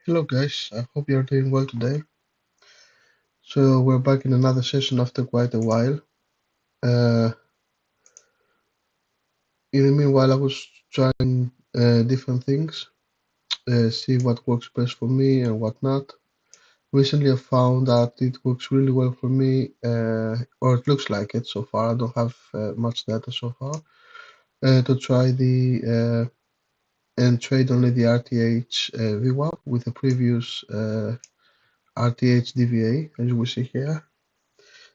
Hello guys, I hope you're doing well today. So we're back in another session after quite a while. Uh, in the meanwhile, I was trying different things, see what works best for me and what not. Recently, I found that it works really well for me, or it looks like it so far. I don't have much data so far. To try and trade only the RTH VWAP with the previous RTH DVA, as we see here.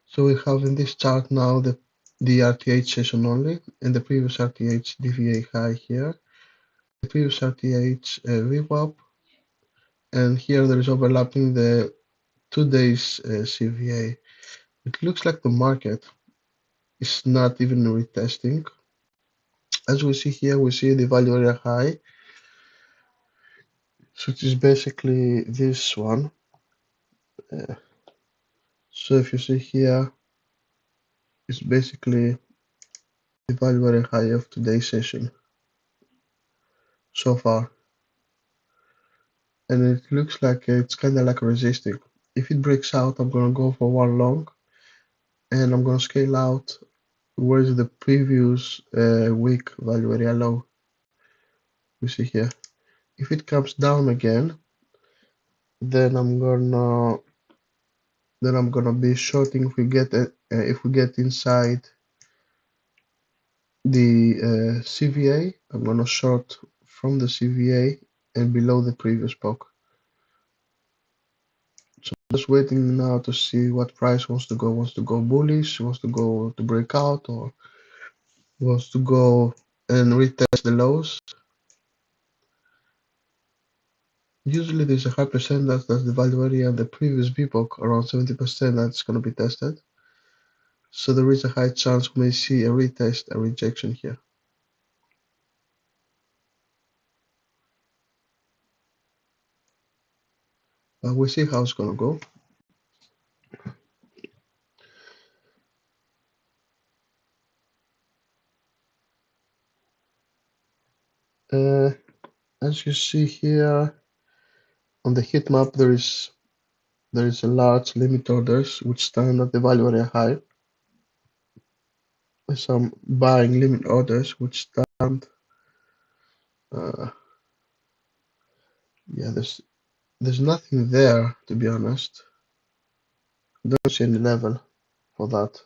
So we have in this chart now the RTH session only and the previous RTH DVA high here, the previous RTH VWAP, and here there is overlapping the 2 days CVA. It looks like the market is not even retesting. As we see here, we see the value area high, so it is basically this one. So if you see here, it's basically the value area high of today's session so far. And it looks like it's kind of like resisting. If it breaks out, I'm going to go for one long, and I'm going to scale out where's the previous week value area low. You see here. If it comes down again, then I'm gonna be shorting if we get inside the CVA. I'm gonna short from the CVA and below the previous poke. So just waiting now to see what price wants to go. Wants to go bullish, wants to go to break out, or wants to go and retest the lows. Usually there's a high percentage that's the value area and the previous VPOC, around 70% that's going to be tested. So there is a high chance we may see a retest, a rejection here. But we'll see how it's going to go. As you see here on the heat map, there is a large limit orders which stand at the value area high. There's some buying limit orders which stand. Yeah, there's nothing there, to be honest. Don't see any level for that.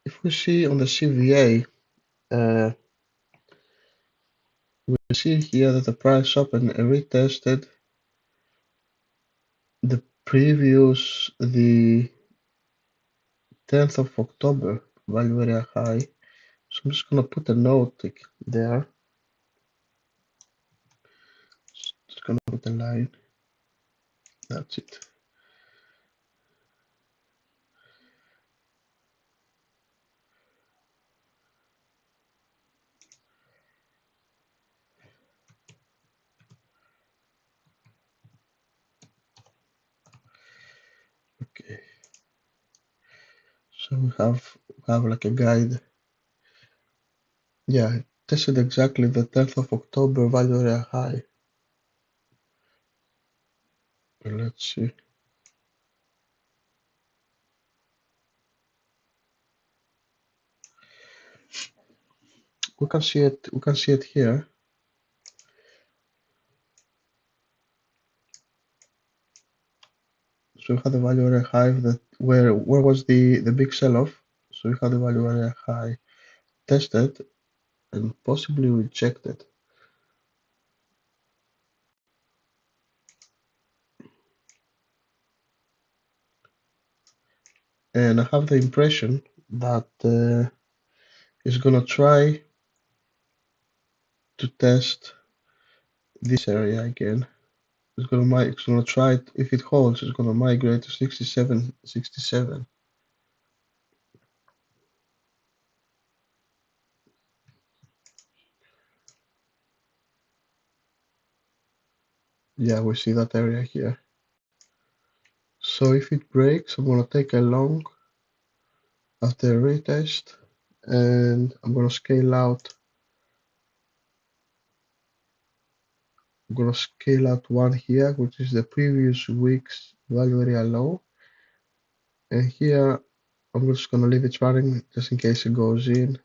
If we see on the CVA, we see here that the price opened and retested the previous, the 10th of October value area high. So I'm just gonna put a note there. Just gonna put a line. That's it. Okay. So we have like a guide. Yeah, it tested exactly the 10th of October value area high. Let's see. We can see it. We can see it here. So we had the value area high that where was the big sell-off. So we had the value area high tested and possibly rejected. And I have the impression that it's gonna try to test this area again. It's gonna try it. If it holds, it's gonna migrate to 67.67. Yeah, we see that area here. So if it breaks, I'm gonna take a long after a retest, and I'm gonna scale out. I'm gonna scale out one here, which is the previous week's value area low, and here I'm just gonna leave it running just in case it goes in.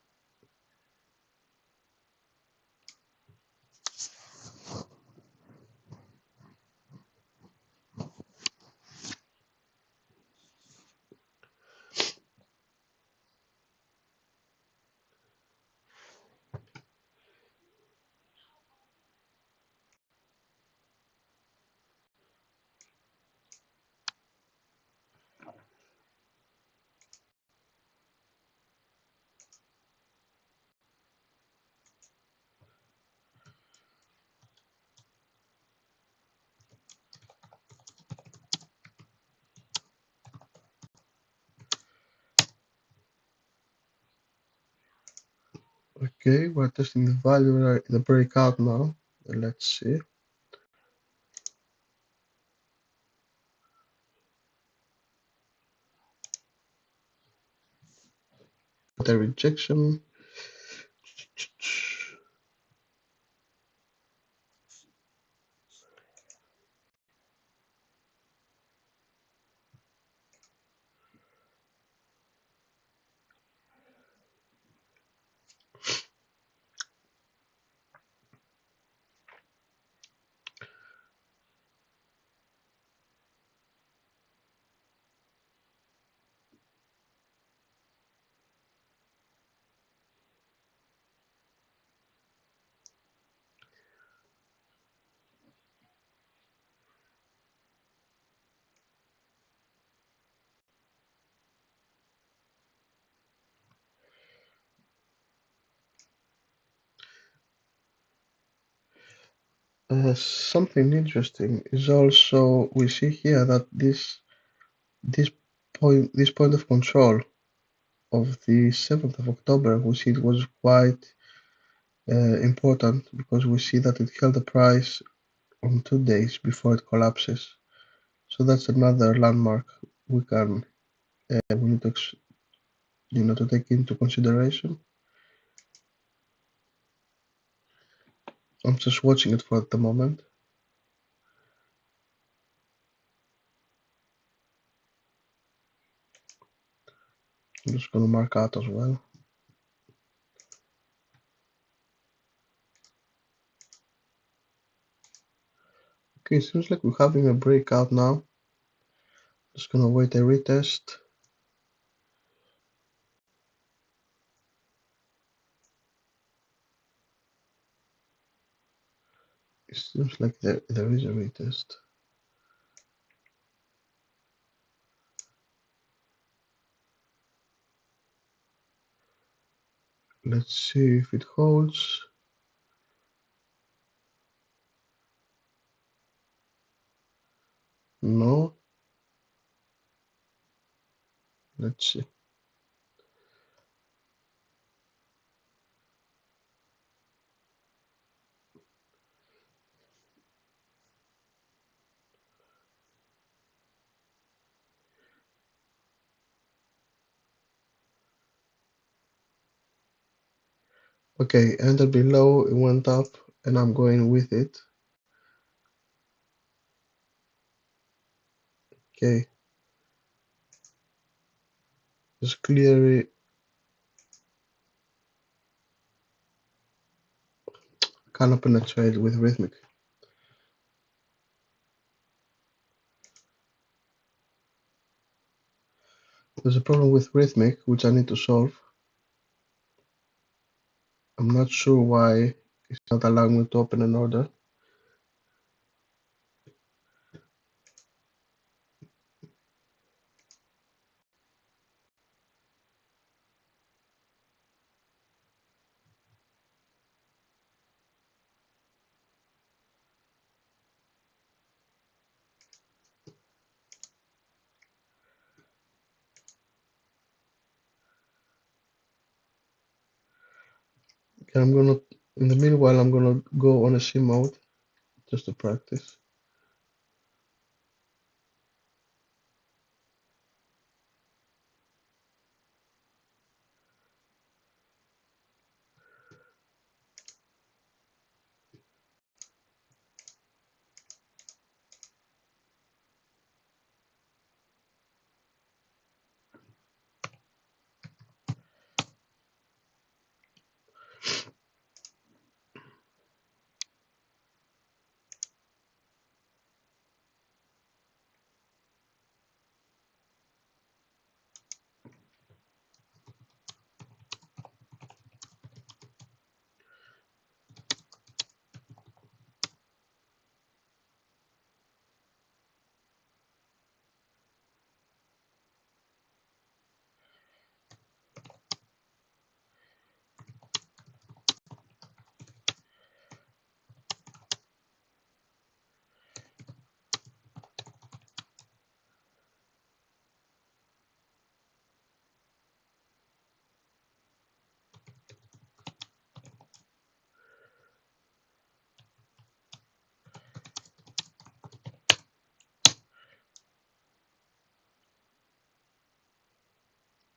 Okay, we're testing the value area, the breakout now. Let's see. The rejection. Something interesting is also we see here that this this point of control of the 7th of October, we see it was quite important because we see that it held the price on 2 days before it collapses. So that's another landmark we need to to take into consideration. I'm just watching it for the moment. I'm just gonna mark out as well. Okay, seems like we're having a breakout now. Just gonna wait a retest. It seems like there is a retest. Let's see if it holds. No. Let's see. Okay, enter below, it went up, and I'm going with it. Okay. Just clearly cannot penetrate with Rhythmic. there's a problem with Rhythmic, which I need to solve. I'm not sure why it's not allowing me to open an order. Okay, in the meanwhile, I'm gonna go on a sim mode just to practice.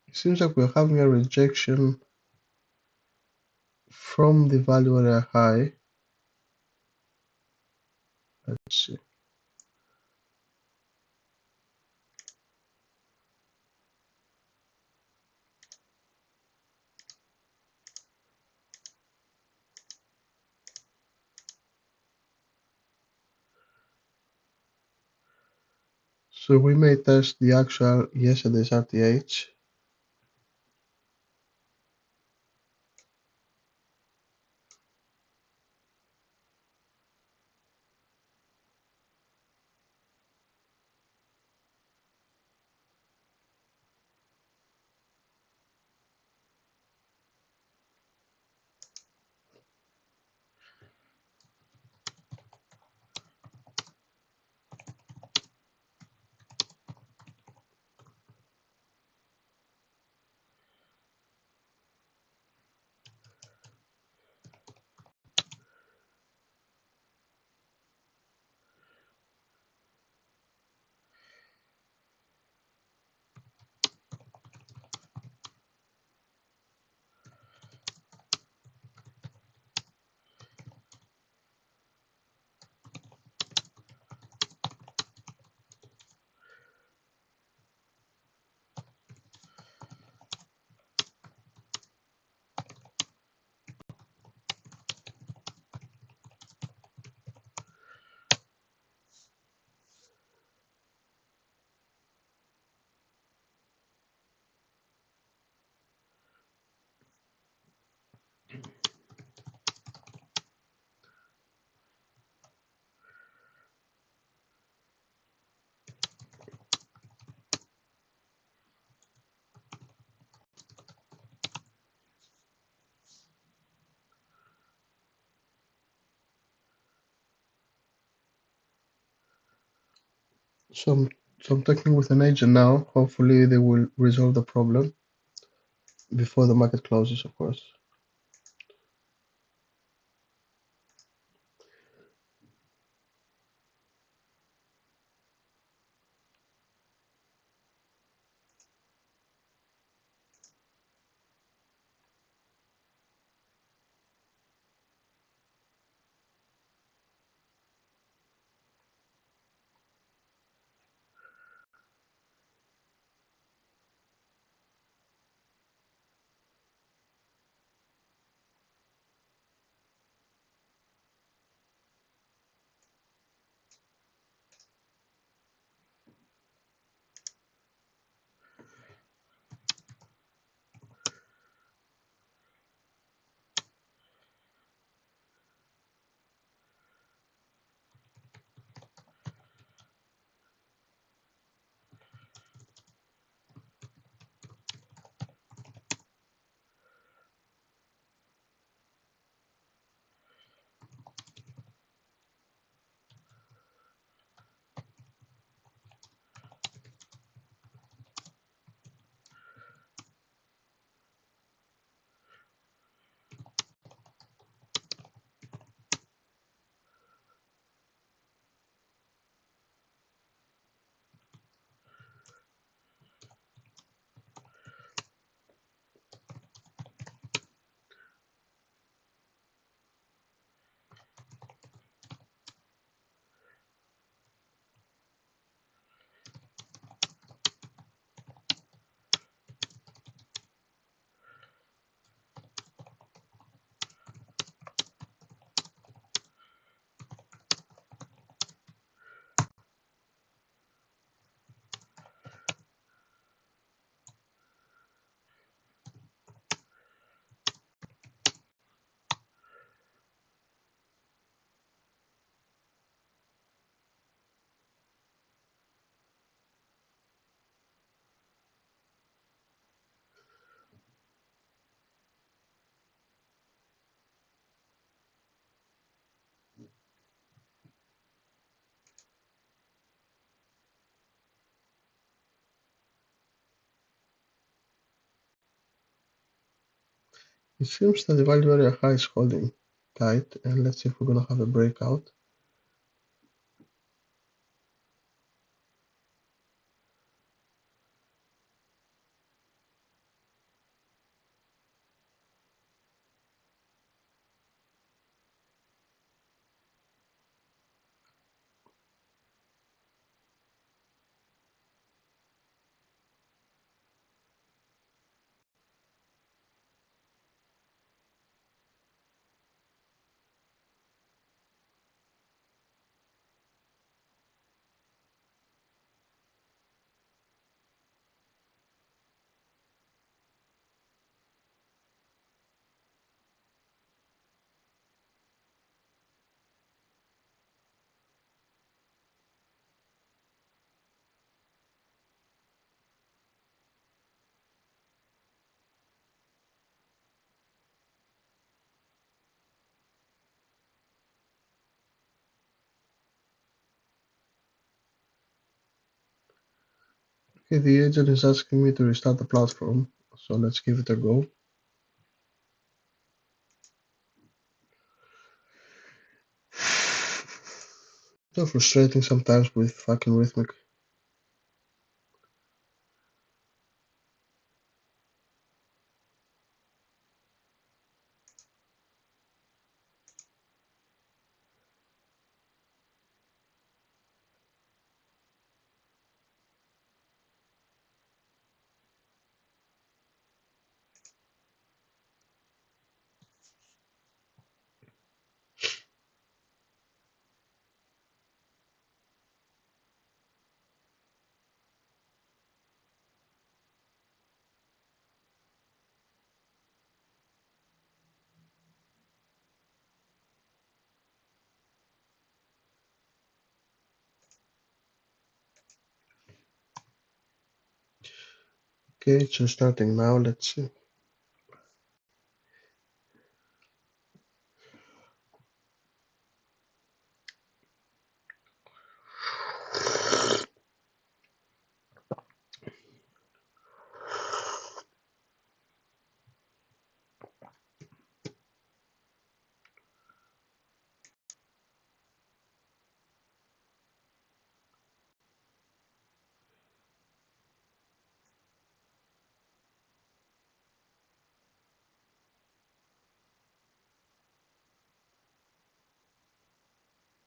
It seems like we're having a rejection from the value area high. Let's see. So we may test the actual yesterday's RTH. So I'm talking with an agent now. Hopefully they will resolve the problem before the market closes, of course. It seems that the value area high is holding tight, and let's see if we're gonna have a breakout. Okay, the agent is asking me to restart the platform, so let's give it a go. So frustrating sometimes with fucking Rhythmic. Okay, it's restarting now, let's see.